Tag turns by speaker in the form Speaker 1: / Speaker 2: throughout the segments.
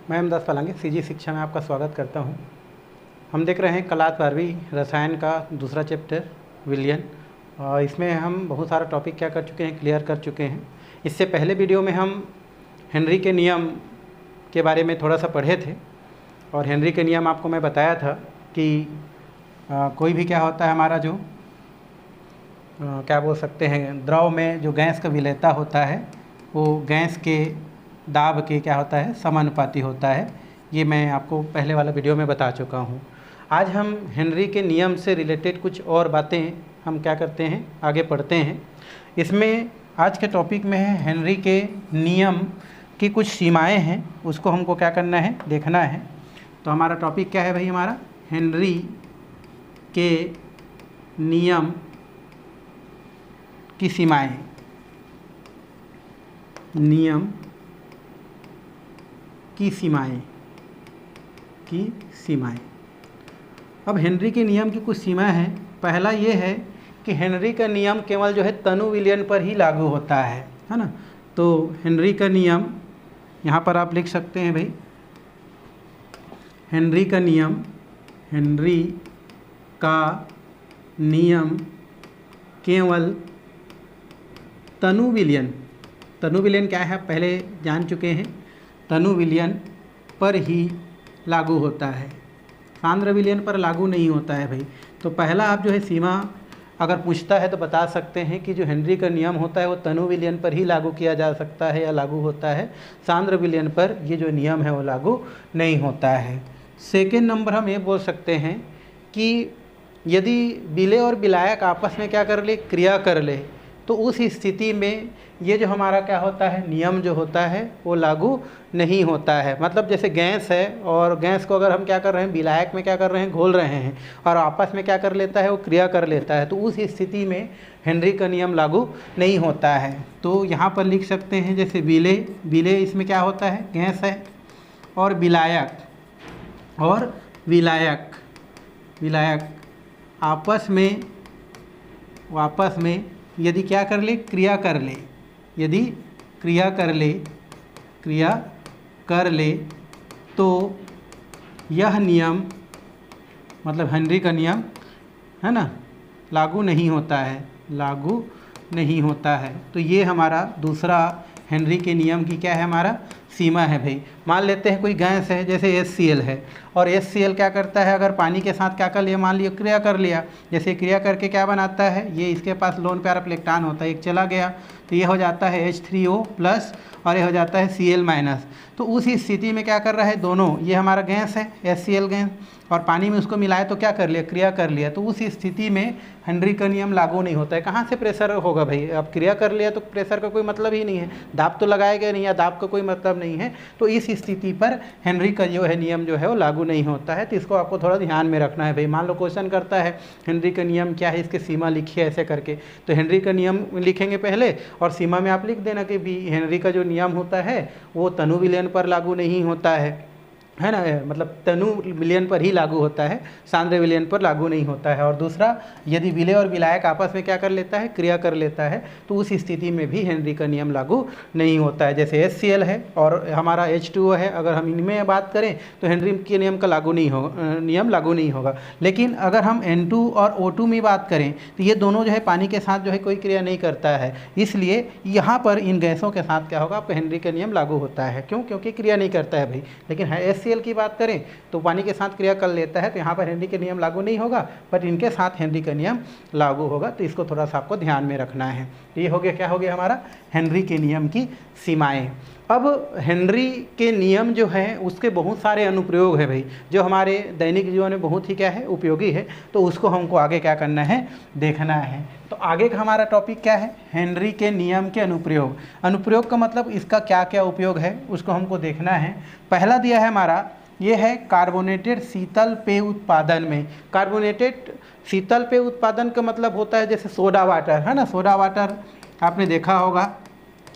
Speaker 1: मैं अहमदास पलांगे सीजी शिक्षा में आपका स्वागत करता हूं। हम देख रहे हैं क्लास 12वीं रसायन का दूसरा चैप्टर विलयन। और इसमें हम बहुत सारा टॉपिक क्या कर चुके हैं, क्लियर कर चुके हैं। इससे पहले वीडियो में हम हेनरी के नियम के बारे में थोड़ा सा पढ़े थे और हेनरी के नियम आपको मैं बताया था कि कोई भी क्या होता है हमारा जो क्या बोल सकते हैं द्रव में जो गैस का विलेयता होता है वो गैस के दाब के क्या होता है समानुपाती होता है। ये मैं आपको पहले वाला वीडियो में बता चुका हूँ। आज हम हेनरी के नियम से रिलेटेड कुछ और बातें हम क्या करते हैं, आगे पढ़ते हैं। इसमें आज के टॉपिक में है हेनरी के नियम की कुछ सीमाएं हैं, उसको हमको क्या करना है, देखना है। तो हमारा टॉपिक क्या है भाई, हमारा हेनरी के नियम की सीमाएं, नियम की सीमाएं। अब हेनरी के नियम की कुछ सीमाएं हैं। पहला ये है कि हेनरी का नियम केवल जो है तनु विलयन पर ही लागू होता है ना। तो हेनरी का नियम यहाँ पर आप लिख सकते हैं भाई, हेनरी का नियम केवल तनु विलयन क्या है पहले जान चुके हैं, तनु विलयन पर ही लागू होता है, सांद्र विलयन पर लागू नहीं होता है भाई। तो पहला आप जो है सीमा अगर पूछता है तो बता सकते हैं कि जो हेनरी का नियम होता है वो तनु विलयन पर ही लागू किया जा सकता है या लागू होता है, सांद्र विलयन पर ये जो नियम है वो लागू नहीं होता है। सेकेंड नंबर हम ये बोल सकते हैं कि यदि विलेय और विलायक आपस में क्या कर ले, क्रिया कर ले, तो उस स्थिति में ये जो हमारा क्या होता है नियम जो होता है वो लागू नहीं होता है। मतलब जैसे गैस है और गैस को अगर हम क्या कर रहे हैं, विलायक में क्या कर रहे हैं, घोल रहे हैं और आपस में क्या कर लेता है, वो क्रिया कर लेता है, तो उस स्थिति में हेनरी का नियम लागू नहीं होता है। तो यहाँ पर लिख सकते हैं जैसे विलेय इसमें क्या होता है, गैस है, और विलायक आपस में यदि क्या कर ले, क्रिया कर ले तो यह नियम मतलब हेनरी का नियम है ना, लागू नहीं होता है। तो ये हमारा दूसरा हेनरी के नियम की क्या है, हमारा सीमा है भाई। मान लेते हैं कोई गैस है जैसे HCl है और HCl क्या करता है, अगर पानी के साथ क्या कर लिया, मान लिया क्रिया कर लिया, जैसे क्रिया करके क्या बनाता है, ये इसके पास लोन प्यारा इलेक्ट्रॉन होता है, एक चला गया तो ये हो जाता है H3O+ और ये हो जाता है Cl-। तो उस स्थिति में क्या कर रहा है, दोनों ये हमारा गैस है HCl गैस और पानी में उसको मिलाए तो क्या कर लिया, क्रिया कर लिया, तो उस स्थिति में हेनरी का नियम लागू नहीं होता है। कहाँ से प्रेशर होगा भाई, अब क्रिया कर लिया तो प्रेशर का कोई मतलब ही नहीं है, दाब तो लगाया गया नहीं या दाब का कोई मतलब नहीं है। तो इस स्थिति पर हेनरी का जो है नियम जो है वो लागू नहीं होता है। तो इसको आपको थोड़ा ध्यान में रखना है भाई। मान लो क्वेश्चन करता है हेनरी का नियम क्या है, इसकी सीमा लिखिए ऐसे करके, तो हेनरी का नियम लिखेंगे पहले और सीमा में आप लिख देना कि भी हेनरी का जो नियम होता है वो तनु विलयन पर लागू नहीं होता है ना, मतलब तनु विलयन पर ही लागू होता है, सांद्र विलयन पर लागू नहीं होता है। और दूसरा, यदि विलेय और विलायक आपस में क्या कर लेता है, क्रिया कर लेता है, तो उस स्थिति में भी हेनरी का नियम लागू नहीं होता है। जैसे HCl है और हमारा H2O है, अगर हम इनमें बात करें तो हेनरी के नियम का नियम लागू नहीं होगा। लेकिन अगर हम N2 और O2 में बात करें तो ये दोनों जो है पानी के साथ जो है कोई क्रिया नहीं करता है, इसलिए यहाँ पर इन गैसों के साथ क्या होगा, आपको हेनरी का नियम लागू होता है। क्यों? क्योंकि क्रिया नहीं करता है भाई। लेकिन HCl की बात करें तो पानी के साथ क्रिया कर लेता है, तो यहाँ पर हेनरी के नियम लागू नहीं होगा, बट इनके साथ हेनरी का नियम लागू होगा। तो इसको थोड़ा सा आपको ध्यान में रखना है। तो ये हो गया, क्या हो गया हमारा हेनरी के नियम की सीमाएं। अब हेनरी के नियम जो है उसके बहुत सारे अनुप्रयोग है भाई, जो हमारे दैनिक जीवन में बहुत ही क्या है, उपयोगी है। तो उसको हमको आगे क्या करना है, देखना है। तो आगे का हमारा टॉपिक क्या है, हेनरी के नियम के अनुप्रयोग का मतलब इसका क्या क्या उपयोग है उसको हमको देखना है। पहला दिया है हमारा, ये है कार्बोनेटेड शीतल पेय उत्पादन में। कार्बोनेटेड शीतल पेय उत्पादन का मतलब होता है जैसे सोडा वाटर है ना, सोडा वाटर आपने देखा होगा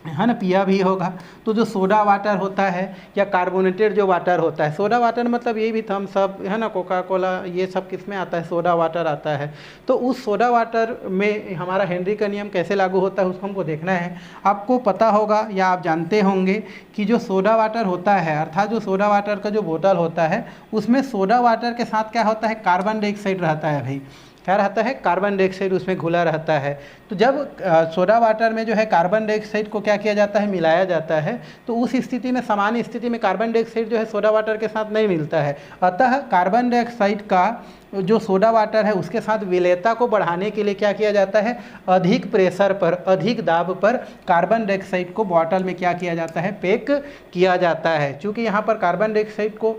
Speaker 1: है ना, पिया भी होगा। तो जो सोडा वाटर होता है या कार्बोनेटेड जो वाटर होता है, सोडा वाटर मतलब ये भी थम्स अप, है ना, कोका कोला, ये सब किस में आता है, सोडा वाटर आता है। तो उस सोडा वाटर में हमारा हेनरी का नियम कैसे लागू होता है उसको हमको देखना है। आपको पता होगा या आप जानते होंगे कि जो सोडा वाटर होता है, अर्थात जो सोडा वाटर का जो बोतल होता है उसमें सोडा वाटर के साथ क्या होता है, कार्बन डाइऑक्साइड रहता है भाई। क्या रहता है, कार्बन डाइऑक्साइड उसमें घुला रहता है। तो जब सोडा वाटर में जो है कार्बन डाइऑक्साइड को क्या किया जाता है, मिलाया जाता है, तो उस स्थिति में, सामान्य स्थिति में कार्बन डाइऑक्साइड जो है सोडा वाटर के साथ नहीं मिलता है। अतः कार्बन डाइऑक्साइड का जो सोडा वाटर है उसके साथ विलेयता को बढ़ाने के लिए क्या किया जाता है, अधिक प्रेशर पर, अधिक दाब पर कार्बन डाइऑक्साइड को बॉटल में क्या किया जाता है, पैक किया जाता है। चूँकि यहाँ पर कार्बन डाइऑक्साइड को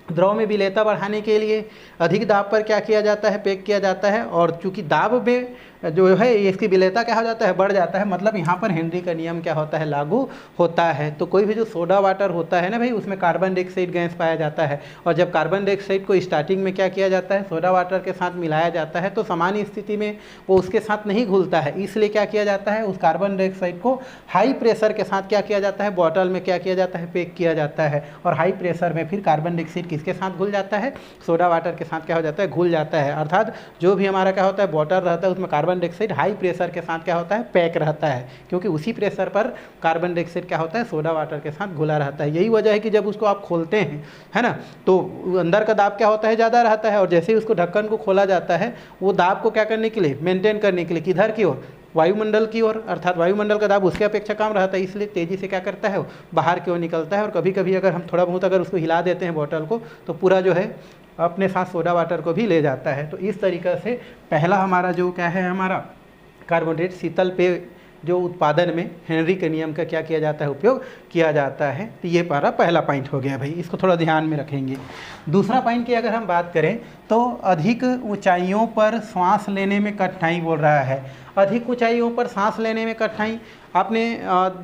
Speaker 1: द्रव में विलेयता बढ़ाने के लिए अधिक दाब पर क्या किया जाता है, पैक किया जाता है। और चूंकि दाब में जो है इसकी विलेयता क्या हो जाता है, बढ़ जाता है, मतलब यहाँ पर हेनरी का नियम क्या होता है, लागू होता है। तो कोई भी जो सोडा वाटर होता है ना भाई, उसमें कार्बन डाइऑक्साइड गैस पाया जाता है, और जब कार्बन डाइऑक्साइड को स्टार्टिंग में क्या किया जाता है, सोडा वाटर के साथ मिलाया जाता है, तो सामान्य स्थिति में वो उसके साथ नहीं घुलता है। इसलिए क्या किया जाता है, उस कार्बन डाइऑक्साइड को हाई प्रेशर के साथ क्या किया जाता है, बॉटल में क्या किया जाता है, पैक किया जाता है। और हाई प्रेशर में फिर कार्बन डाइऑक्साइड किसके साथ घुल जाता है, सोडा वाटर के साथ क्या हो जाता है, घुल जाता है। अर्थात जो भी हमारा क्या होता है बॉटल रहता है उसमें कार्बन डाइऑक्साइड हाई प्रेशर के साथ क्या होता है, पैक रहता है, क्योंकि उसी प्रेशर पर कार्बन डाइऑक्साइड क्या होता है, सोडा वाटर के साथ घुला रहता है। यही वजह है कि जब उसको आप खोलते हैं, है ना, तो अंदर का दाब क्या होता है, ज़्यादा रहता है, और जैसे ही उसको ढक्कन को खोला जाता है वो दाब को क्या करने के लिए, मेंटेन करने के लिए, किधर की ओर, वायुमंडल की ओर, अर्थात वायुमंडल का दाब उसके अपेक्षा कम रहता है, इसलिए तेज़ी से क्या करता है, बाहर की ओर निकलता है। और कभी कभी अगर हम थोड़ा बहुत अगर उसको हिला देते हैं बॉटल को, तो पूरा जो है अपने साथ सोडा वाटर को भी ले जाता है। तो इस तरीक़े से पहला हमारा जो क्या है, हमारा कार्बोनेटेड शीतल पेय जो उत्पादन में हेनरी के नियम का क्या किया जाता है, उपयोग किया जाता है। तो ये हमारा पहला पॉइंट हो गया भाई, इसको थोड़ा ध्यान में रखेंगे। दूसरा पॉइंट की अगर हम बात करें तो अधिक ऊंचाइयों पर सांस लेने में कठिनाई बोल रहा है। अधिक ऊंचाइयों पर सांस लेने में कठिनाई आपने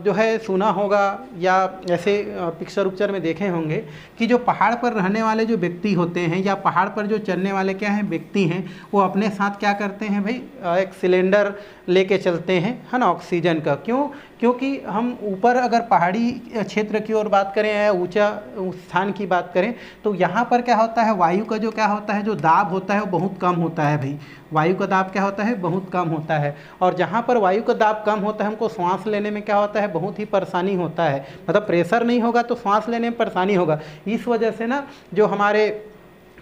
Speaker 1: जो है सुना होगा या ऐसे पिक्चर उक्चर में देखे होंगे कि जो पहाड़ पर रहने वाले जो व्यक्ति होते हैं या पहाड़ पर जो चलने वाले क्या हैं, व्यक्ति हैं, वो अपने साथ क्या करते हैं भाई, एक सिलेंडर लेके चलते हैं, है ना, ऑक्सीजन का। क्यों? क्योंकि हम ऊपर अगर पहाड़ी क्षेत्र की ओर बात करें या ऊंचा स्थान की बात करें तो यहाँ पर क्या होता है, वायु का जो क्या होता है, जो दाब होता है वो बहुत कम होता है भाई। वायु का दाब क्या होता है, बहुत कम होता है। और जहाँ पर वायु का दाब कम होता है हमको सांस लेने में क्या होता है, बहुत ही परेशानी होता है। मतलब प्रेशर नहीं होगा तो सांस लेने में परेशानी होगा। इस वजह से ना जो हमारे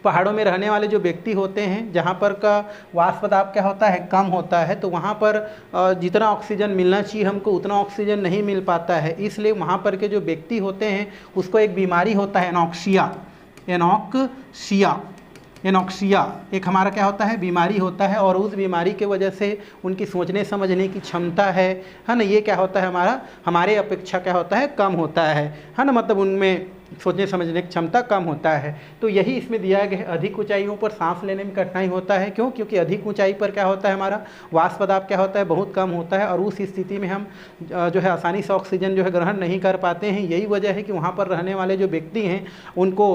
Speaker 1: पहाड़ों में रहने वाले जो व्यक्ति होते हैं, जहाँ पर का वाष्प दाब क्या होता है, कम होता है, तो वहाँ पर जितना ऑक्सीजन मिलना चाहिए हमको उतना ऑक्सीजन नहीं मिल पाता है। इसलिए वहाँ पर के जो व्यक्ति होते हैं उसको एक बीमारी होता है, एनॉक्सिया एक हमारा क्या होता है, बीमारी होता है। और उस बीमारी के वजह से उनकी सोचने समझने की क्षमता है ना, ये क्या होता है, हमारे अपेक्षा क्या होता है, कम होता है ना, मतलब उनमें सोचने समझने की क्षमता कम होता है। तो यही इसमें दिया गया है। अधिक ऊंचाइयों पर सांस लेने में कठिनाई होता है। क्यों? क्योंकि अधिक ऊंचाई पर क्या होता है, हमारा वाष्प दाब क्या होता है, बहुत कम होता है, और उस स्थिति में हम जो है आसानी से ऑक्सीजन जो है ग्रहण नहीं कर पाते हैं। यही वजह है कि वहाँ पर रहने वाले जो व्यक्ति हैं उनको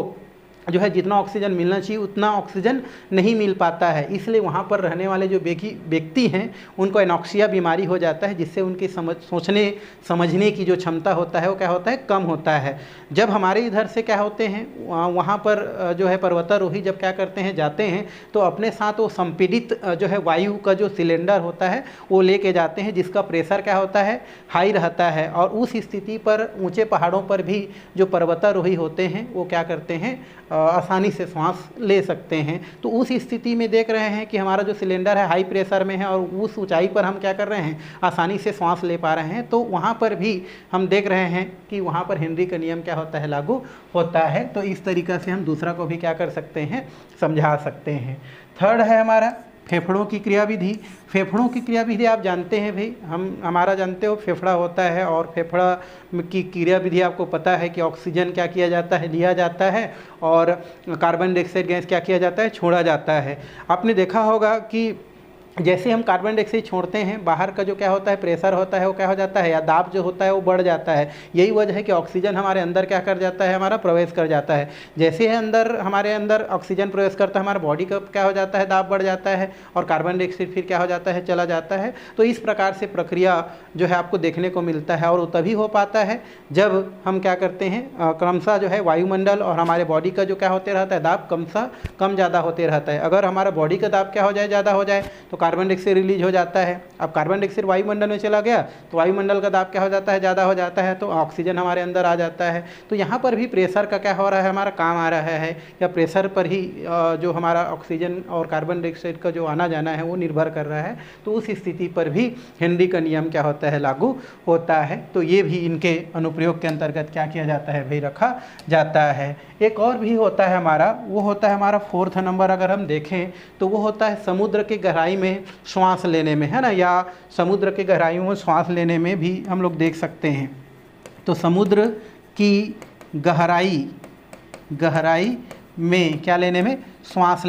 Speaker 1: जो है जितना ऑक्सीजन मिलना चाहिए उतना ऑक्सीजन नहीं मिल पाता है। इसलिए वहाँ पर रहने वाले जो व्यक्ति हैं उनको एनॉक्सिया बीमारी हो जाता है, जिससे उनकी सोचने समझने की जो क्षमता होता है वो क्या होता है, कम होता है। जब हमारे इधर से क्या होते हैं, वहाँ पर जो है पर्वतारोही जब क्या करते हैं, जाते हैं तो अपने साथ वो संपीड़ित जो है वायु का जो सिलेंडर होता है वो लेके जाते हैं, जिसका प्रेशर क्या होता है, हाई रहता है। और उस स्थिति पर ऊँचे पहाड़ों पर भी जो पर्वतारोही होते हैं वो क्या करते हैं, आसानी से सांस ले सकते हैं। तो उस स्थिति में देख रहे हैं कि हमारा जो सिलेंडर है हाई प्रेशर में है और उस ऊंचाई पर हम क्या कर रहे हैं, आसानी से सांस ले पा रहे हैं। तो वहाँ पर भी हम देख रहे हैं कि वहाँ पर हेनरी का नियम क्या होता है, लागू होता है। तो इस तरीक़े से हम दूसरा को भी क्या कर सकते हैं, समझा सकते हैं। थर्ड है हमारा फेफड़ों की क्रियाविधि। फेफड़ों की क्रियाविधि आप जानते हैं भाई, हमारा जानते हो फेफड़ा होता है, और फेफड़ा की क्रियाविधि आपको पता है कि ऑक्सीजन क्या किया जाता है, लिया जाता है, और कार्बन डाइऑक्साइड गैस क्या किया जाता है, छोड़ा जाता है। आपने देखा होगा कि जैसे हम कार्बन डाइऑक्साइड छोड़ते हैं, बाहर का जो क्या होता है प्रेशर होता है वो क्या हो जाता है, या दाब जो होता है वो बढ़ जाता है। यही वजह है कि ऑक्सीजन हमारे अंदर क्या कर जाता है, हमारा प्रवेश कर जाता है। जैसे ही हमारे अंदर ऑक्सीजन प्रवेश करता है, हमारा बॉडी का क्या हो जाता है, दाब बढ़ जाता है और कार्बन डाइऑक्साइड फिर क्या हो जाता है, चला जाता है। तो इस प्रकार से प्रक्रिया जो है आपको देखने को मिलता है, और वो तभी हो पाता है जब हम क्या करते हैं, क्रमशः जो है वायुमंडल और हमारे बॉडी का जो क्या होते रहता है, दाब क्रमशः कम ज़्यादा होते रहता है। अगर हमारा बॉडी का दाब क्या हो जाए, ज़्यादा हो जाए, तो कार्बन डाइऑक्साइड रिलीज हो जाता है। अब कार्बन डाइऑक्साइड वायुमंडल में चला गया तो वायुमंडल का दाब क्या हो जाता है, ज़्यादा हो जाता है, तो ऑक्सीजन हमारे अंदर आ जाता है। तो यहाँ पर भी प्रेशर का क्या हो रहा है, हमारा काम आ रहा है, या प्रेशर पर ही जो हमारा ऑक्सीजन और कार्बन डाइऑक्साइड का जो आना जाना है वो निर्भर कर रहा है। तो उस स्थिति पर भी हेनरी का नियम क्या होता है, लागू होता है। तो ये भी इनके अनुप्रयोग के अंतर्गत क्या किया जाता है भाई, रखा जाता है। एक और भी होता है हमारा, वो होता है हमारा 4th नंबर, अगर हम देखें तो वो होता है समुद्र की गहराई में श्वास लेने में, है ना, या समुद्र की गहराइयों में श्वास लेने में भी हम लोग देख सकते हैं। तो समुद्र की गहराई में क्या लेने में, श्वास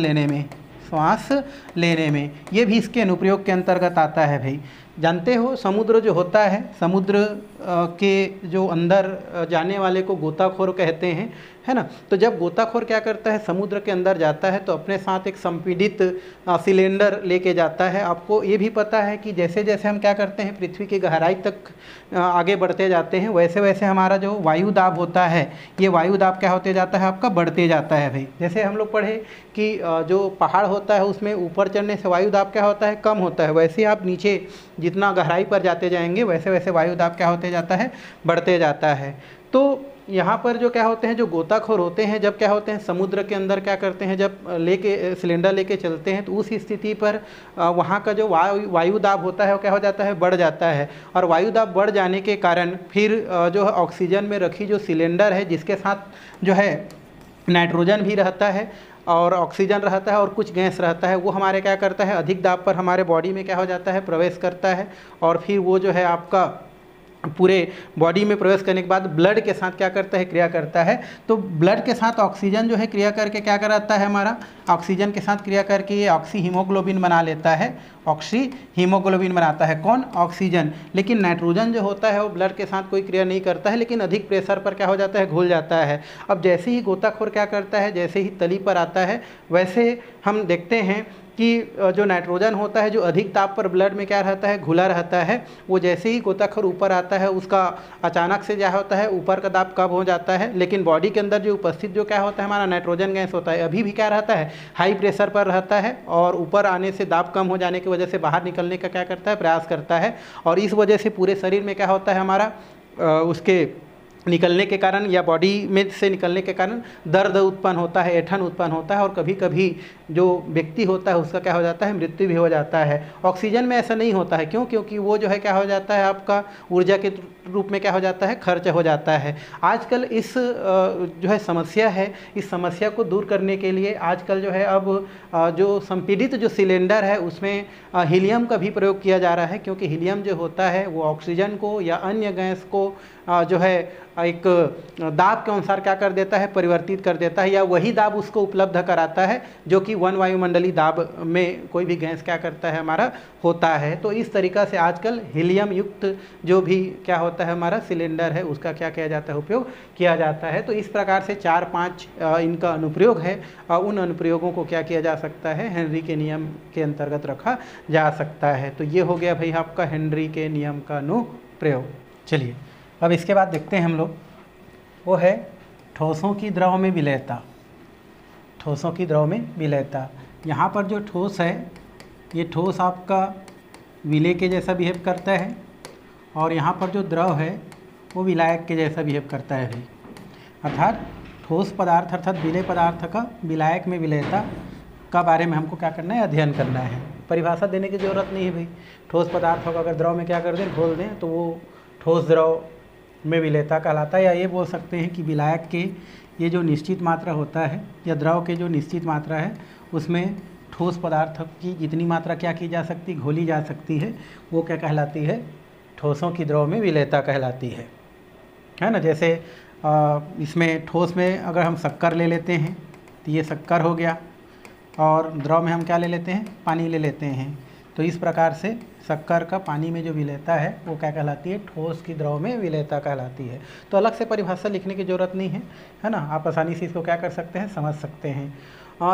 Speaker 1: लेने में, ये भी इसके अनुप्रयोग के अंतर्गत आता है भाई। जानते हो समुद्र जो होता है, समुद्र के जो अंदर जाने वाले को गोताखोर कहते हैं, है ना। तो जब गोताखोर क्या करता है, समुद्र के अंदर जाता है तो अपने साथ एक संपीड़ित सिलेंडर लेके जाता है। आपको ये भी पता है कि जैसे जैसे हम क्या करते हैं, पृथ्वी की गहराई तक आगे बढ़ते जाते हैं, वैसे वैसे हमारा जो वायु दाब होता है, ये वायु दाब क्या होते जाता है, आपका बढ़ते जाता है भाई। जैसे हम लोग पढ़े कि जो पहाड़ होता है उसमें ऊपर चढ़ने से वायु दाब क्या होता है, कम होता है। वैसे आप नीचे जितना गहराई पर जाते जाएंगे वैसे वैसे वायु दाब क्या होते जाता है, बढ़ते जाता है। तो यहाँ पर जो क्या होते हैं, जो गोताखोर होते हैं, जब क्या होते हैं समुद्र के अंदर क्या करते हैं, जब सिलेंडर लेके चलते हैं तो उस स्थिति पर वहाँ का जो वायु दाब होता है वो क्या हो जाता है, बढ़ जाता है। और वायु दाब बढ़ जाने के कारण फिर जो ऑक्सीजन में रखी जो सिलेंडर है, जिसके साथ जो है नाइट्रोजन भी रहता है और ऑक्सीजन रहता है और कुछ गैस रहता है, वो हमारे क्या करता है, अधिक दाब पर हमारे बॉडी में क्या हो जाता है, प्रवेश करता है। और फिर वो जो है आपका पूरे बॉडी में प्रवेश करने के बाद ब्लड के साथ क्या करता है, क्रिया करता है। तो ब्लड के साथ ऑक्सीजन जो है क्रिया करके क्या कराता है, हमारा ऑक्सीजन के साथ क्रिया करके ये ऑक्सी हीमोग्लोबिन बना लेता है, ऑक्सी हीमोग्लोबिन बनाता है कौन, ऑक्सीजन। लेकिन नाइट्रोजन जो होता है वो ब्लड के साथ कोई क्रिया नहीं करता है, लेकिन अधिक प्रेशर पर क्या हो जाता है, घुल जाता है। अब जैसे ही गोताखोर क्या करता है, जैसे ही तली पर आता है, वैसे हम देखते हैं कि जो नाइट्रोजन होता है जो अधिक ताप पर ब्लड में क्या रहता है, घुला रहता है, वो जैसे ही गोताखोर ऊपर आता है उसका अचानक से क्या होता है, ऊपर का दाब कम हो जाता है। लेकिन बॉडी के अंदर जो उपस्थित जो क्या होता है, हमारा नाइट्रोजन गैस होता है, अभी भी क्या रहता है, हाई प्रेशर पर रहता है और ऊपर आने से दाब कम हो जाने की वजह से बाहर निकलने का क्या करता है, प्रयास करता है। और इस वजह से पूरे शरीर में क्या होता है, हमारा उसके निकलने के कारण या बॉडी में से निकलने के कारण दर्द उत्पन्न होता है, ऐंठन उत्पन्न होता है और कभी कभी जो व्यक्ति होता है उसका क्या हो जाता है, मृत्यु भी हो जाता है। ऑक्सीजन में ऐसा नहीं होता है, क्यों, क्योंकि वो जो है क्या हो जाता है, आपका ऊर्जा के रूप में क्या हो जाता है, खर्च हो जाता है। आजकल इस जो है समस्या है, इस समस्या को दूर करने के लिए आजकल जो है अब जो संपीड़ित जो सिलेंडर है उसमें हीलियम का भी प्रयोग किया जा रहा है, क्योंकि हीलियम जो होता है वो ऑक्सीजन को या अन्य गैस को जो है एक दाब के अनुसार क्या कर देता है, परिवर्तित कर देता है, या वही दाब उसको उपलब्ध कराता है जो कि वन वायुमंडलीय दाब में कोई भी गैस क्या करता है, हमारा होता है। तो इस तरीक़ा से आजकल हीलियम युक्त जो भी क्या होता है हमारा सिलेंडर है उसका क्या किया जाता है, उपयोग किया जाता है। तो इस प्रकार से 4-5 इनका अनुप्रयोग है, उन अनुप्रयोगों को क्या किया जा सकता है, हेनरी के नियम के अंतर्गत रखा जा सकता है। तो ये हो गया भाई आपका हेनरी के नियम का अनुप्रयोग। चलिए अब इसके बाद देखते हैं हम लोग, वो है ठोसों की द्रव में विलयता। ठोसों की द्रव में विलयता, यहाँ पर जो ठोस है ये ठोस आपका विलय के जैसा बिहेव करता है और यहाँ पर जो द्रव है वो विलायक के जैसा बिहेव करता है भाई। अर्थात ठोस पदार्थ अर्थात विलय पदार्थ का विलायक में विलयता का बारे में हमको क्या करना है, अध्ययन करना है। परिभाषा देने की ज़रूरत नहीं है भाई। ठोस पदार्थों का अगर द्रव में क्या कर दें, घोल दें, तो वो ठोस द्रव में विलयता कहलाता है। या ये बोल सकते हैं कि विलायक के ये जो निश्चित मात्रा होता है या द्रव के जो निश्चित मात्रा है उसमें ठोस पदार्थ की जितनी मात्रा क्या की जा सकती, घोली जा सकती है, वो क्या कहलाती है, ठोसों की द्रव में विलयता कहलाती है ना। जैसे इसमें ठोस में अगर हम शक्कर ले लेते हैं तो ये शक्कर हो गया, और द्रव में हम क्या ले लेते हैं, पानी ले लेते हैं। तो इस प्रकार से शक्कर का पानी में जो विलेयता है वो क्या कहलाती है, ठोस की द्रव में विलेयता कहलाती है। तो अलग से परिभाषा लिखने की ज़रूरत नहीं है ना, आप आसानी से इसको क्या कर सकते हैं, समझ सकते हैं।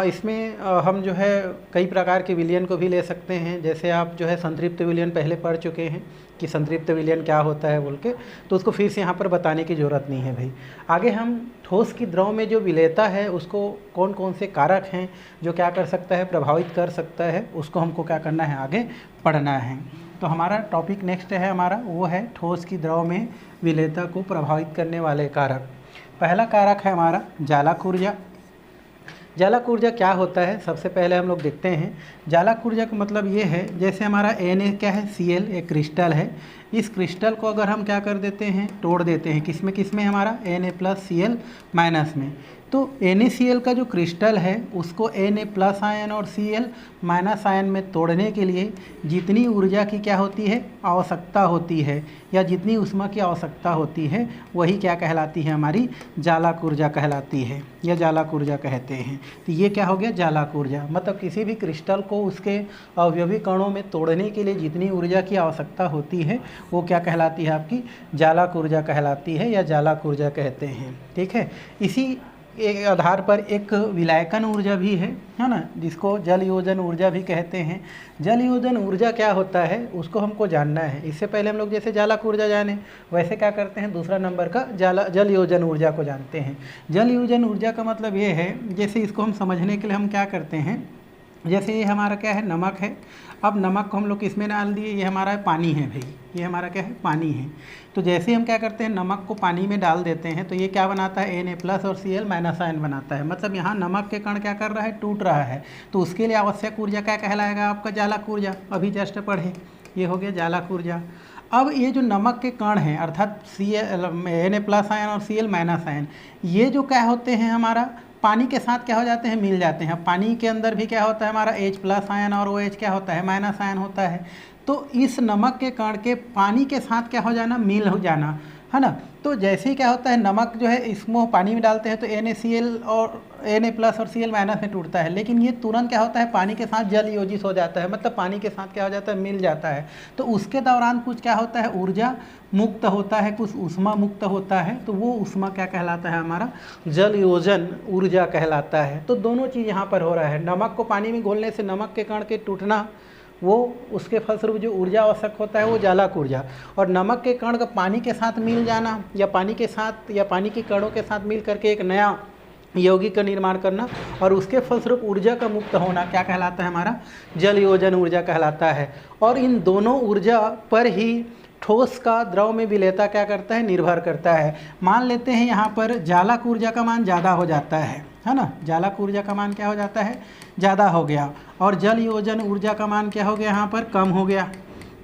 Speaker 1: इसमें हम जो है कई प्रकार के विलयन को भी ले सकते हैं। जैसे आप जो है संतृप्त विलयन पहले पढ़ चुके हैं कि संतृप्त विलयन क्या होता है बोल के, तो उसको फिर से यहाँ पर बताने की ज़रूरत नहीं है भाई। आगे हम ठोस की द्रव में जो विलेयता है उसको कौन कौन से कारक हैं जो क्या कर सकता है, प्रभावित कर सकता है, उसको हमको क्या करना है, आगे पढ़ना है। तो हमारा टॉपिक नेक्स्ट है हमारा, वो है ठोस की द्रव में विलेयता को प्रभावित करने वाले कारक। पहला कारक है हमारा जालक ऊर्जा। जालक ऊर्जा क्या होता है, सबसे पहले हम लोग देखते हैं। जालक ऊर्जा का मतलब ये है, जैसे हमारा Na क्या है, Cl एक क्रिस्टल है। इस क्रिस्टल को अगर हम क्या कर देते हैं, तोड़ देते हैं, किस में हमारा Na+Cl- में, तो NaCl का जो क्रिस्टल है उसको Na+ आयन और Cl- आयन में तोड़ने के लिए जितनी ऊर्जा की क्या होती है, आवश्यकता होती है, या जितनी ऊष्मा की आवश्यकता होती है, वही क्या कहलाती है, हमारी जालक ऊर्जा कहलाती है, या जालक ऊर्जा कहते हैं। तो ये क्या हो गया, जालक ऊर्जा। मतलब किसी भी क्रिस्टल को उसके अवयवी कणों में तोड़ने के लिए जितनी ऊर्जा की आवश्यकता होती है वो क्या कहलाती है, आपकी जालक ऊर्जा कहलाती है, या जालक ऊर्जा कहते हैं। ठीक है, इसी एक आधार पर एक विलायकन ऊर्जा भी है ना, जिसको जल योजन ऊर्जा भी कहते हैं। जल योजन ऊर्जा क्या होता है उसको हमको जानना है। इससे पहले हम लोग जैसे जालक ऊर्जा जाने, वैसे क्या करते हैं, दूसरा नंबर का जल योजन ऊर्जा को जानते हैं। जल योजन ऊर्जा का मतलब ये है, जैसे इसको हम समझने के लिए हम क्या करते हैं, जैसे ये हमारा क्या है, नमक है। अब नमक को हम लोग किस में डाल दिए, ये हमारा पानी है भाई, ये हमारा क्या है, पानी है। तो जैसे हम क्या करते हैं, नमक को पानी में डाल देते हैं, तो ये क्या बनाता है, Na+ और Cl- आयन बनाता है। मतलब यहाँ नमक के कण क्या कर रहा है, टूट रहा है। तो उसके लिए आवश्यक ऊर्जा क्या कहलाएगा, आपका जालक ऊर्जा। अभी जस्ट पढ़े, ये हो गया जालक ऊर्जा। अब ये जो नमक के कण हैं, अर्थात Na+ आयन और Cl- आयन, ये जो क्या होते हैं, हमारा पानी के साथ क्या हो जाते हैं, मिल जाते हैं। पानी के अंदर भी क्या होता है, हमारा H+ आयन और OH क्या होता है, माइनस आयन होता है। तो इस नमक के कण के पानी के साथ क्या हो जाना, मिल हो जाना, है ना। तो जैसे ही क्या होता है, नमक जो है इसको पानी में डालते हैं तो NaCl और Na+ और Cl- में टूटता है, लेकिन ये तुरंत क्या होता है, पानी के साथ जल योजित हो जाता है। मतलब पानी के साथ क्या हो जाता है, मिल जाता है। तो उसके दौरान कुछ क्या होता है, ऊर्जा मुक्त होता है, कुछ ऊष्मा मुक्त होता है। तो वो ऊष्मा क्या कहलाता है, हमारा जल योजन ऊर्जा कहलाता है। तो दोनों चीज़ यहाँ पर हो रहा है। नमक को पानी में घोलने से नमक के कण के टूटना, वो उसके फलस्वरूप जो ऊर्जा आवश्यक होता है वो जालक ऊर्जा, और नमक के कण का पानी के साथ मिल जाना, या पानी के साथ या पानी के कणों के साथ मिल करके एक नया यौगिक का निर्माण करना, और उसके फलस्वरूप ऊर्जा का मुक्त होना क्या कहलाता है, हमारा जल योजन ऊर्जा कहलाता है। और इन दोनों ऊर्जा पर ही ठोस का द्रव में विलेयता क्या करता है, निर्भर करता है। मान लेते हैं यहाँ पर जालक ऊर्जा का मान ज़्यादा हो जाता है ना, जालक ऊर्जा का मान क्या हो जाता है, ज़्यादा हो गया, और जल योजन ऊर्जा का मान क्या हो गया, यहाँ पर कम हो गया।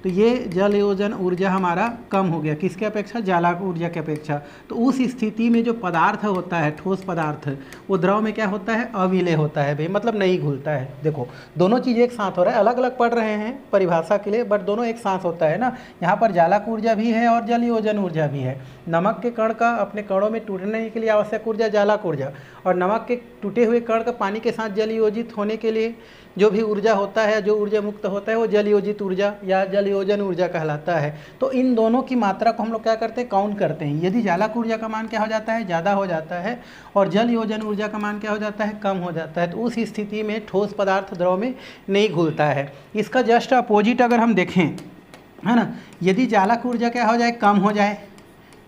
Speaker 1: तो ये जल योजन ऊर्जा हमारा कम हो गया, किसके अपेक्षा, जालक ऊर्जा की अपेक्षा। तो उस स्थिति में जो पदार्थ होता है, ठोस पदार्थ, वो द्रव में क्या होता है, अविलेय होता है भाई, मतलब नहीं घुलता है। देखो दोनों चीज़ एक साथ हो रहा है, अलग अलग पढ़ रहे हैं परिभाषा के लिए, बट दोनों एक साथ होता है ना। यहाँ पर जालक ऊर्जा भी है और जल योजन ऊर्जा भी है। नमक के कण का अपने कणों में टूटने के लिए आवश्यक ऊर्जा जालक ऊर्जा, और नमक के टूटे हुए कण का पानी के साथ जल योजित होने के लिए जो भी ऊर्जा होता है, जो ऊर्जा मुक्त होता है, वो जल योजित ऊर्जा या जल योजन ऊर्जा कहलाता है। तो इन दोनों की मात्रा को हम लोग क्या करते हैं, काउंट करते हैं। यदि जालक ऊर्जा का मान क्या हो जाता है, ज़्यादा हो जाता है, और जल योजन ऊर्जा का मान क्या हो जाता है, कम हो जाता है, तो उस स्थिति में ठोस पदार्थ द्रव में नहीं घुलता है। इसका जस्ट अपोजिट अगर हम देखें, है ना, यदि जालक ऊर्जा क्या हो जाए, कम हो जाए,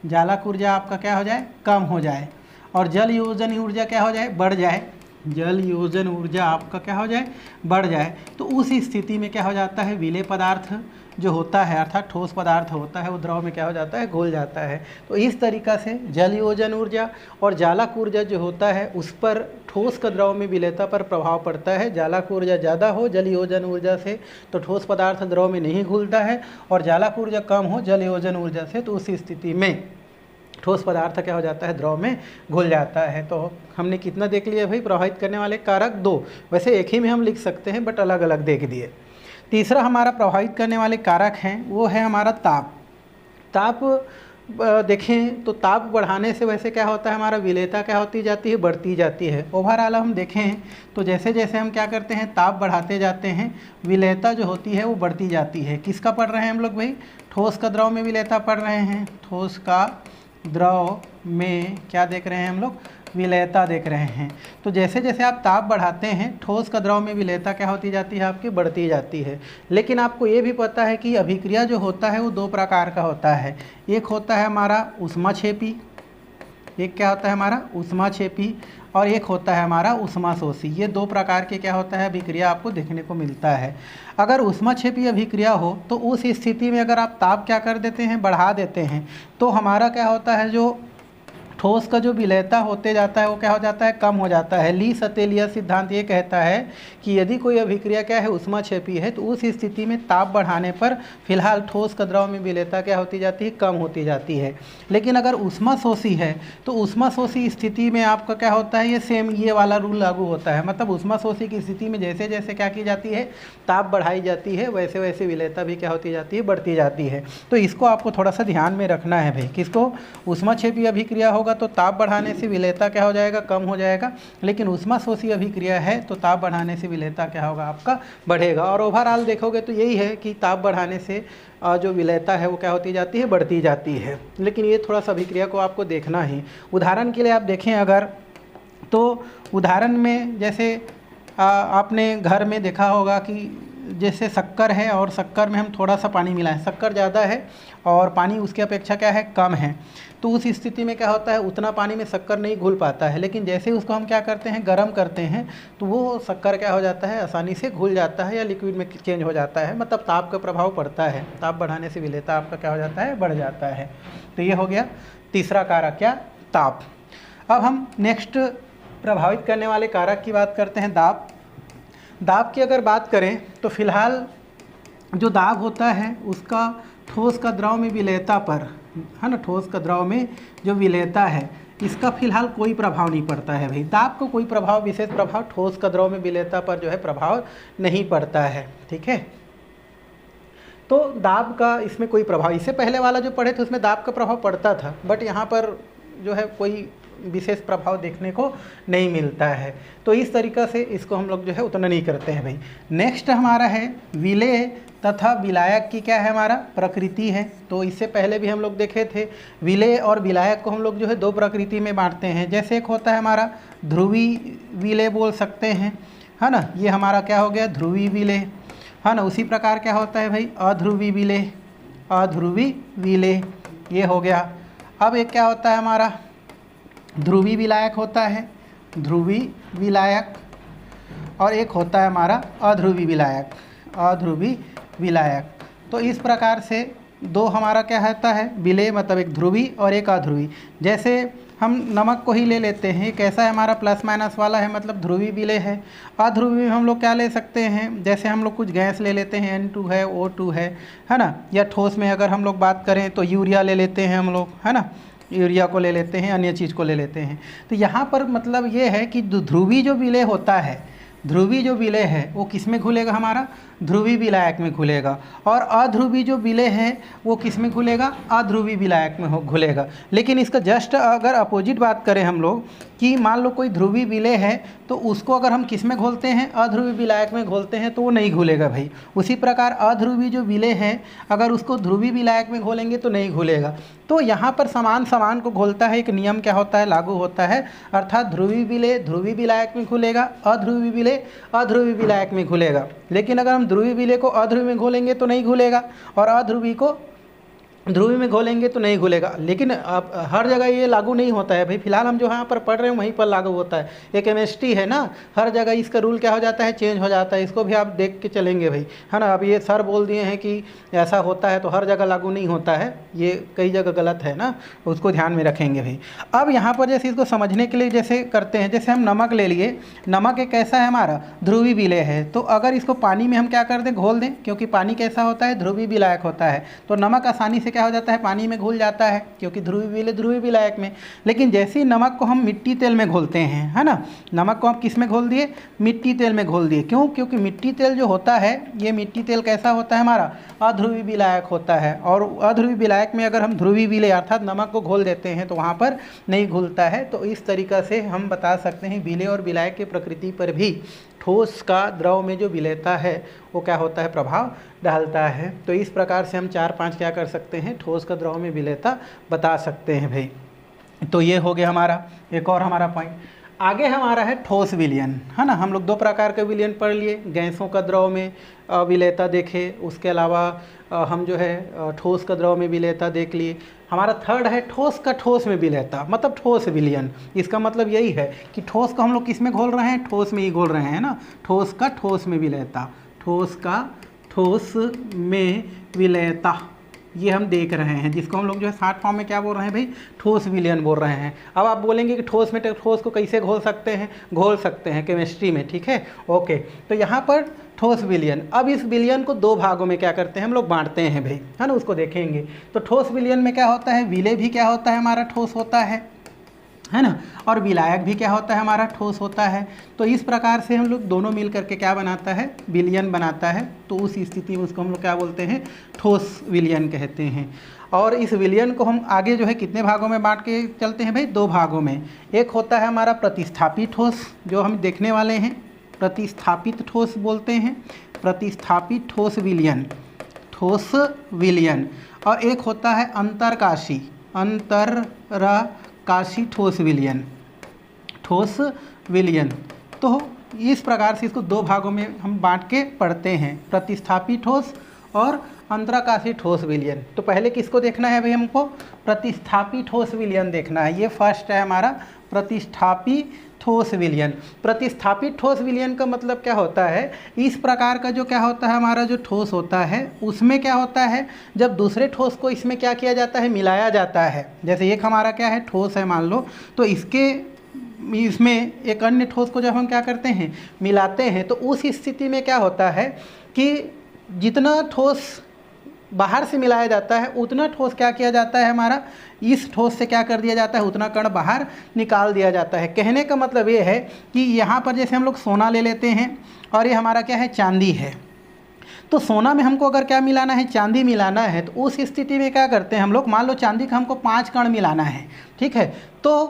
Speaker 1: जालक ऊर्जा आपका क्या हो जाए, कम हो जाए, और जल योजन ऊर्जा क्या हो जाए, बढ़ जाए, जल योजन ऊर्जा आपका क्या हो जाए, बढ़ जाए, तो उस स्थिति में क्या हो जाता है, विलेय पदार्थ जो होता है, अर्थात ठोस पदार्थ होता है, वो द्रव में क्या हो जाता है, घुल जाता है। तो इस तरीक़ा से जल योजन ऊर्जा और जालक ऊर्जा जो होता है उस पर ठोस का द्रव में विलेयता पर प्रभाव पड़ता है। जालक ऊर्जा ज़्यादा हो जल योजन ऊर्जा से तो ठोस पदार्थ द्रव में नहीं घुलता है, और जालक ऊर्जा कम हो जल योजन ऊर्जा से तो उस स्थिति में ठोस पदार्थ क्या हो जाता है, द्रव में घुल जाता है। तो हमने कितना देख लिया भाई, प्रभावित करने वाले कारक दो, वैसे एक ही में हम लिख सकते हैं बट अलग अलग देख दिए। तीसरा हमारा प्रभावित करने वाले कारक हैं वो है हमारा ताप। ताप देखें तो ताप बढ़ाने से वैसे क्या होता है, हमारा विलेयता क्या होती जाती है, बढ़ती जाती है। ओवरऑल हम देखें तो जैसे जैसे हम क्या करते हैं, ताप बढ़ाते जाते हैं, विलेयता जो होती है वो बढ़ती जाती है। किसका पढ़ रहे हैं हम लोग भाई, ठोस का द्रव में विलेयता पढ़ रहे हैं। ठोस का द्रव में क्या देख रहे हैं हम लोग, विलेयता देख रहे हैं। तो जैसे जैसे आप ताप बढ़ाते हैं, ठोस का द्रव में विलेयता क्या होती जाती है, आपकी बढ़ती जाती है। लेकिन आपको ये भी पता है कि अभिक्रिया जो होता है वो दो प्रकार का होता है। एक होता है हमारा ऊष्माक्षेपी, एक क्या होता है हमारा ऊष्माक्षेपी, और एक होता है हमारा ऊष्माशोषी। ये दो प्रकार के क्या होता है, अभिक्रिया आपको देखने को मिलता है। अगर ऊष्माक्षेपी अभिक्रिया हो तो उस स्थिति में अगर आप ताप क्या कर देते हैं, बढ़ा देते हैं, तो हमारा क्या होता है, जो ठोस का जो विलेयता होते जाता है वो क्या हो जाता है, कम हो जाता है। ली सतेलिया सिद्धांत ये कहता है कि यदि कोई अभिक्रिया क्या है, ऊष्माक्षेपी है, तो उस स्थिति में ताप बढ़ाने पर फिलहाल ठोस का द्रव में विलेयता क्या होती जाती है, कम होती जाती है। लेकिन अगर ऊष्माशोषी है तो ऊष्माशोषी स्थिति में आपका क्या होता है, ये सेम ये वाला रूल लागू होता है। मतलब ऊष्माशोषी की स्थिति में जैसे जैसे क्या की जाती है, ताप बढ़ाई जाती है, वैसे वैसे विलेयता भी क्या होती जाती है, बढ़ती जाती है। तो इसको आपको थोड़ा सा ध्यान में रखना है भाई। किसको, ऊष्माक्षेपी अभिक्रिया होगा तो ताप बढ़ाने से विलेयता क्या हो जाएगा, कम हो जाएगा। लेकिन ऊष्माशोषी अभिक्रिया है तो ताप बढ़ाने से विलेयता क्या होगा, आपका बढ़ेगा। और ओवरऑल देखोगे तो यही है कि ताप बढ़ाने से जो विलेयता है वो क्या होती जाती है, बढ़ती जाती है। लेकिन ये थोड़ा सा अभिक्रिया को आपको देखना ही। उदाहरण के लिए आप देखें अगर, तो उदाहरण में जैसे आपने घर में देखा होगा कि जैसे शक्कर है और शक्कर में हम थोड़ा सा पानी मिलाएं, शक्कर ज़्यादा है और पानी उसकी अपेक्षा क्या है, कम है, तो उस स्थिति में क्या होता है, उतना पानी में शक्कर नहीं घुल पाता है। लेकिन जैसे उसको हम क्या करते हैं, गर्म करते हैं, तो वो शक्कर क्या हो जाता है, आसानी से घुल जाता है या लिक्विड में चेंज हो जाता है। मतलब ताप का प्रभाव पड़ता है, ताप बढ़ाने से विलेयता आपका क्या हो जाता है, बढ़ जाता है। तो ये हो गया तीसरा कारक, क्या, ताप। अब हम नेक्स्ट प्रभावित करने वाले कारक की बात करते हैं, दाब। दाब की अगर बात करें तो फिलहाल जो दाब होता है उसका ठोस का द्रव में विलेयता पर, है ना, ठोस का द्रव में जो विलेयता है इसका फिलहाल कोई प्रभाव नहीं पड़ता है भाई। दाब को कोई प्रभाव, विशेष प्रभाव ठोस का द्रव में विलेयता पर जो है प्रभाव नहीं पड़ता है, ठीक है। तो दाब का इसमें कोई प्रभाव, इससे पहले वाला जो पढ़े थे उसमें दाब का प्रभाव पड़ता था, बट यहाँ पर जो है कोई विशेष प्रभाव देखने को नहीं मिलता है। तो इस तरीक़ा से इसको हम लोग जो है उतना नहीं करते हैं भाई। नेक्स्ट हमारा है विलेय तथा विलायक की क्या है, हमारा प्रकृति है। तो इससे पहले भी हम लोग देखे थे, विलेय और विलायक को हम लोग जो है दो प्रकृति में बांटते हैं। जैसे एक होता है हमारा ध्रुवी विलेय बोल सकते हैं, है ना, ये हमारा क्या हो गया, ध्रुवी विलेय, है ना। उसी प्रकार क्या होता है भाई, अध्रुवी विलेय, अध्रुवी विलेय, ये हो गया। अब एक क्या होता है हमारा, ध्रुवी विलायक होता है, ध्रुवी विलायक, और एक होता है हमारा अध्रुवी विलायक, अध्रुवी विलायक। तो इस प्रकार से दो हमारा क्या होता है, विलेय, मतलब एक ध्रुवी और एक अध्रुवी। जैसे हम नमक को ही ले लेते हैं, कैसा है हमारा, प्लस माइनस वाला है, मतलब ध्रुवी विलेय है। अध्रुवी में हम लोग क्या ले सकते हैं, जैसे हम लोग कुछ गैस ले लेते हैं, N2 है, O2 है ना। या ठोस में अगर हम लोग बात करें तो यूरिया ले लेते हैं हम लोग, है ना, यूरिया को ले लेते हैं, अन्य चीज़ को ले लेते हैं। तो यहाँ पर मतलब ये है कि ध्रुवी जो विलेय होता है, ध्रुवी जो विलेय है वो किस में घुलेगा, हमारा ध्रुवी विलायक में घुलेगा। और अध्रुवी जो विलेय है वो किस में घुलेगा, अध्रुवी विलायक में घुलेगा। लेकिन इसका जस्ट अगर अपोजिट बात करें हम लोग कि मान लो कोई ध्रुवी विलेय है तो उसको अगर हम किस में घोलते हैं, अध्रुवी विलायक में घोलते हैं, तो वो नहीं घुलेगा भाई। उसी प्रकार अध्रुवी जो विलेय है अगर उसको ध्रुवी विलायक में घोलेंगे तो नहीं घुलेगा। तो यहाँ पर समान समान को घोलता है, एक नियम क्या होता है, लागू होता है। अर्थात ध्रुवी विलेय ध्रुवी विलायक में घुलेगा, अध्रुवी विलेय अध्रुवी विलायक में घुलेगा। लेकिन अगर हम ध्रुवी विलेय को अध्रुवी में घोलेंगे तो नहीं घुलेगा, और अध्रुवी को ध्रुवी में घोलेंगे तो नहीं घुलेगा। लेकिन अब हर जगह ये लागू नहीं होता है भाई। फिलहाल हम जो यहाँ पर पढ़ रहे हैं वहीं पर लागू होता है। ये केमिस्ट्री है ना, हर जगह इसका रूल क्या हो जाता है, चेंज हो जाता है। इसको भी आप देख के चलेंगे भाई, है ना। अब ये सर बोल दिए हैं कि ऐसा होता है तो हर जगह लागू नहीं होता है, ये कई जगह गलत है ना, उसको ध्यान में रखेंगे भाई। अब यहाँ पर जैसे इसको समझने के लिए जैसे करते हैं, जैसे हम नमक ले लिए, नमक एक कैसा है हमारा, ध्रुवी विलेय है। तो अगर इसको पानी में हम क्या कर दें, घोल दें, क्योंकि पानी कैसा होता है, ध्रुवी विलायक होता है, तो नमक आसानी से क्या हो जाता है, पानी में घुल जाता है, क्योंकि ध्रुवीय विलायक में। लेकिन जैसे ही नमक को हम मिट्टी तेल में घोलते हैं, है ना, नमक को हम किस में घोल दिए, मिट्टी तेल में घोल दिए। क्यों? क्योंकि मिट्टी तेल जो होता है, ये मिट्टी तेल कैसा होता है हमारा, अध्रुवीय विलायक होता है। और अध्रुवीय विलायक में अगर हम ध्रुवीय विलय अर्थात नमक को घोल देते हैं तो वहाँ पर नहीं घुलता है। तो इस तरीक़ा से हम बता सकते हैं विलय और विलायक की प्रकृति पर भी ठोस का द्रव में जो विलेयता है वो क्या होता है, प्रभाव डालता है। तो इस प्रकार से हम 4-5 क्या कर सकते हैं, ठोस का द्रव में विलेयता बता सकते हैं भाई। तो ये हो गया हमारा एक और हमारा पॉइंट। आगे हमारा है ठोस विलयन, है ना। हम लोग 2 प्रकार के विलयन पढ़ लिए, गैसों का द्रव में विलेयता देखे, उसके अलावा हम जो है ठोस का द्रव में विलेयता देख लिए। हमारा थर्ड है ठोस का ठोस में विलेयता, मतलब ठोस विलयन। इसका मतलब यही है कि ठोस को हम लोग किस में घोल रहे हैं, ठोस में ही घोल रहे हैं ना। ठोस का ठोस में विलेयता, ठोस का ठोस में विलेयता, ये हम देख रहे हैं, जिसको हम लोग जो है शॉर्ट फॉर्म में क्या बोल रहे हैं भाई, ठोस विलयन बोल रहे हैं। अब आप बोलेंगे कि ठोस में ठोस को कैसे घोल सकते हैं, घोल सकते हैं केमिस्ट्री में, ठीक है, ओके। तो यहाँ पर ठोस विलयन, अब इस विलयन को 2 भागों में क्या करते हैं हम लोग, बांटते हैं भाई, है ना, उसको देखेंगे। तो ठोस विलयन में क्या होता है, विलय भी क्या होता है हमारा, ठोस होता है ना, और विलायक भी क्या होता है हमारा, ठोस होता है। तो इस प्रकार से हम लोग दोनों मिल करके क्या बनाता है, विलयन बनाता है। तो उस स्थिति में उसको हम लोग क्या बोलते हैं, ठोस विलयन कहते हैं। और इस विलयन को हम आगे जो है कितने भागों में बांट के चलते हैं भाई, 2 भागों में। एक होता है हमारा प्रतिस्थापित ठोस, जो हम देखने वाले हैं, प्रतिस्थापित ठोस बोलते हैं, प्रतिस्थापित ठोस विलयन, ठोस विलयन। और एक होता है अंतरकाशी, अंतरकाशी ठोस विलयन, ठोस विलयन। तो इस प्रकार से इसको 2 भागों में हम बांट के पढ़ते हैं, प्रतिस्थापित ठोस और अंतरकाशी ठोस विलयन। तो पहले किसको देखना है भाई, हमको प्रतिस्थापित ठोस विलयन देखना है। ये फर्स्ट है हमारा प्रतिस्थापित ठोस विलयन। प्रतिस्थापित ठोस विलयन का मतलब क्या होता है, इस प्रकार का जो क्या होता है हमारा जो ठोस होता है, उसमें क्या होता है, जब दूसरे ठोस को इसमें क्या किया जाता है, मिलाया जाता है। जैसे एक हमारा क्या है, ठोस है मान लो, तो इसमें एक अन्य ठोस को जब हम क्या करते हैं, मिलाते हैं, तो उस स्थिति में क्या होता है कि जितना ठोस बाहर से मिलाया जाता है उतना ठोस क्या किया जाता है हमारा, इस ठोस से क्या कर दिया जाता है, उतना कण बाहर निकाल दिया जाता है। कहने का मतलब ये है कि यहाँ पर जैसे हम लोग सोना ले लेते हैं और ये हमारा क्या है, चांदी है। तो सोना में हमको अगर क्या मिलाना है, चांदी मिलाना है, तो उस स्थिति में क्या करते हैं हम लोग, मान लो चांदी का हमको 5 कण मिलाना है, ठीक है। तो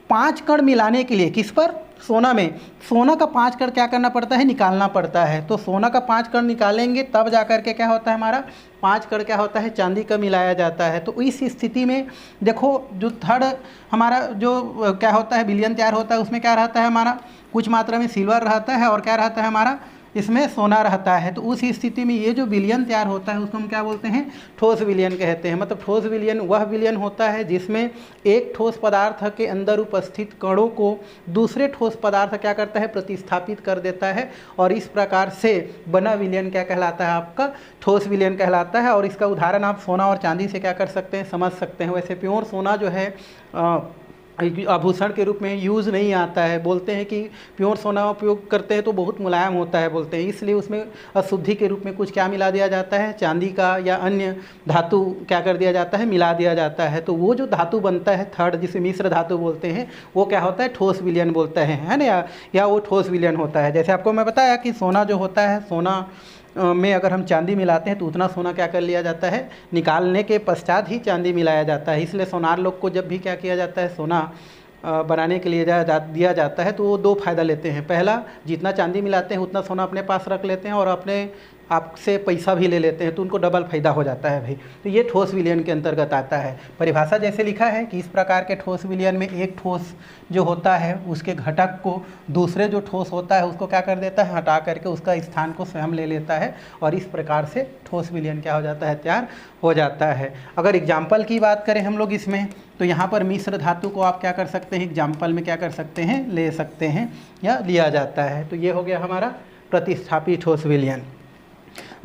Speaker 1: 5 कण मिलाने के लिए किस पर, सोना में, सोना का 5 कण क्या करना पड़ता है, निकालना पड़ता है। तो सोना का 5 कण निकालेंगे तब जा कर के क्या होता है हमारा, 5 कण क्या होता है, चांदी का मिलाया जाता है। तो इस स्थिति में देखो जो थर्ड हमारा जो क्या होता है विलयन तैयार होता है, उसमें क्या रहता है हमारा, कुछ मात्रा में सिल्वर रहता है और क्या रहता है हमारा, इसमें सोना रहता है। तो उस स्थिति में ये जो विलयन तैयार होता है उसको हम क्या बोलते हैं, ठोस विलयन कहते हैं। मतलब ठोस विलयन वह विलयन होता है जिसमें एक ठोस पदार्थ के अंदर उपस्थित कणों को दूसरे ठोस पदार्थ क्या करता है, प्रतिस्थापित कर देता है। और इस प्रकार से बना विलयन क्या कहलाता है, आपका ठोस विलयन कहलाता है। और इसका उदाहरण आप सोना और चांदी से क्या कर सकते हैं, समझ सकते हैं। वैसे प्योर सोना जो है आभूषण के रूप में यूज़ नहीं आता है। बोलते हैं कि प्योर सोना उपयोग करते हैं तो बहुत मुलायम होता है बोलते हैं, इसलिए उसमें अशुद्धि के रूप में कुछ क्या मिला दिया जाता है, चांदी का या अन्य धातु क्या कर दिया जाता है, मिला दिया जाता है। तो वो जो धातु बनता है थर्ड, जिसे मिश्र धातु बोलते हैं, वो क्या होता है, ठोस विलयन बोलते हैं, है ना, या वो ठोस विलयन होता है। जैसे आपको मैं बताया कि सोना जो होता है, सोना में अगर हम चांदी मिलाते हैं तो उतना सोना क्या कर लिया जाता है, निकालने के पश्चात ही चांदी मिलाया जाता है। इसलिए सोनार लोग को जब भी क्या किया जाता है, सोना बनाने के लिए दिया जाता है तो वो 2 फायदा लेते हैं। पहला, जितना चांदी मिलाते हैं उतना सोना अपने पास रख लेते हैं और अपने आपसे पैसा भी ले लेते हैं, तो उनको डबल फायदा हो जाता है भाई। तो ये ठोस विलयन के अंतर्गत आता है। परिभाषा जैसे लिखा है कि इस प्रकार के ठोस विलयन में एक ठोस जो होता है उसके घटक को दूसरे जो ठोस होता है उसको क्या कर देता है, हटा करके उसका स्थान को स्वयं ले लेता है। और इस प्रकार से ठोस विलयन क्या हो जाता है, तैयार हो जाता है। अगर एग्जाम्पल की बात करें हम लोग इसमें, तो यहाँ पर मिश्र धातु को आप क्या कर सकते हैं, एग्जाम्पल में क्या कर सकते हैं, ले सकते हैं या लिया जाता है। तो ये हो गया हमारा प्रतिस्थापित ठोस विलयन।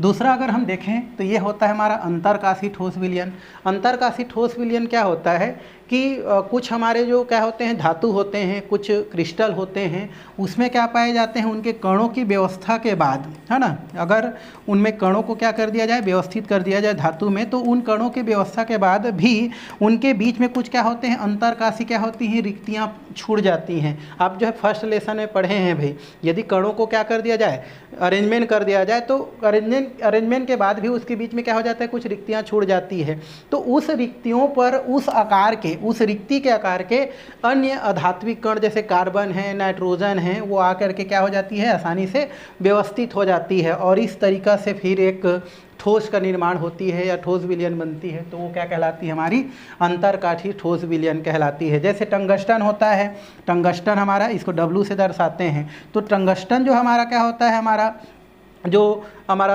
Speaker 1: दूसरा अगर हम देखें तो ये होता है हमारा अंतरकाशी ठोस विलयन। अंतरकाशी ठोस विलयन क्या होता है कि कुछ हमारे जो क्या होते हैं धातु होते हैं, कुछ क्रिस्टल होते हैं, उसमें क्या पाए जाते हैं, उनके कणों की व्यवस्था के बाद, है ना, अगर उनमें कणों को क्या कर दिया जाए, व्यवस्थित कर दिया जाए धातु में, तो उन कणों की व्यवस्था के बाद भी उनके बीच में कुछ क्या होते हैं, अंतरकाशी क्या होती हैं, रिक्तियाँ छूट जाती हैं। आप जो है फर्स्ट लेसन में पढ़े हैं भाई, यदि कणों को क्या कर दिया जाए, अरेंजमेंट कर दिया जाए, तो अरेंजमेंट के बाद भी उसके बीच में क्या हो जाता है, कुछ रिक्तियाँ छूट जाती है। तो उस रिक्तियों पर उस आकार के, उस रिक्ति के आकार के अन्य अधात्विक कण जैसे कार्बन है, नाइट्रोजन है, वो आकर के क्या हो जाती है, आसानी से व्यवस्थित हो जाती है, और इस तरीक़ा से फिर एक ठोस का निर्माण होती है या ठोस विलयन बनती है। तो वो क्या कहलाती है, हमारी अंतरकाठी ठोस विलयन कहलाती है। जैसे टंगस्टन होता है, टंगस्टन हमारा, इसको W से दर्शाते हैं। तो टंगस्टन जो हमारा क्या होता है, हमारा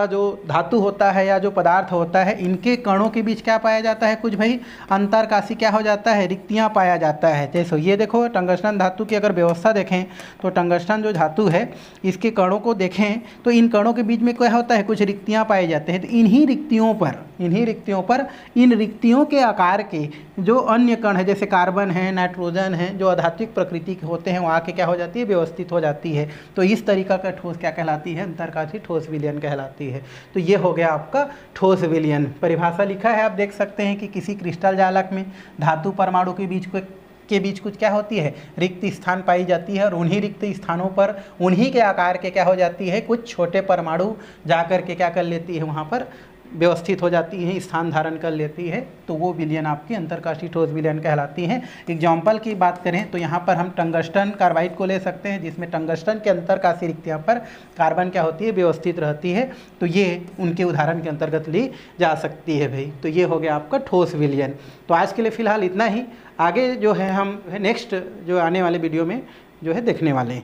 Speaker 1: जो धातु होता है या जो पदार्थ होता है, इनके कणों के बीच क्या पाया जाता है, कुछ भाई अंतरकाशी क्या हो जाता है, रिक्तियाँ पाया जाता है। जैसे ये देखो टंगस्टन धातु की अगर व्यवस्था देखें, तो टंगस्टन जो धातु है, इसके कणों को देखें तो इन कणों के बीच में क्या होता है, कुछ रिक्तियाँ पाई जाते हैं। तो इन्हीं रिक्तियों पर इन रिक्तियों के आकार के जो अन्य कण है, जैसे कार्बन है, नाइट्रोजन है, जो अधात्विक प्रकृति के होते हैं, वो आके क्या हो जाती है, व्यवस्थित हो जाती है। तो इस तरीका का ठोस क्या कहलाती है, अंतरकाठी ठोस विलयन कहलाती है। तो ये हो गया आपका ठोस विलयन। परिभाषा लिखा है, आप देख सकते हैं कि किसी क्रिस्टल जालक में धातु परमाणु के बीच कुछ क्या होती है, रिक्त स्थान पाई जाती है, और उन्हीं रिक्त स्थानों पर उन्हीं के आकार के क्या हो जाती है, कुछ छोटे परमाणु जाकर के क्या कर लेती है, वहाँ पर व्यवस्थित हो जाती हैं, स्थान धारण कर लेती है। तो वो विलयन आपकी अंतरकाशी ठोस विलयन कहलाती हैं। एग्जाम्पल की बात करें तो यहाँ पर हम टंगस्टन कार्बाइड को ले सकते हैं, जिसमें टंगस्टन के अंतरकाशी रिक्तियाँ पर कार्बन क्या होती है, व्यवस्थित रहती है। तो ये उनके उदाहरण के अंतर्गत ली जा सकती है भाई। तो ये हो गया आपका ठोस विलयन। तो आज के लिए फ़िलहाल इतना ही। आगे जो है हम नेक्स्ट जो आने वाले वीडियो में जो है देखने वाले हैं।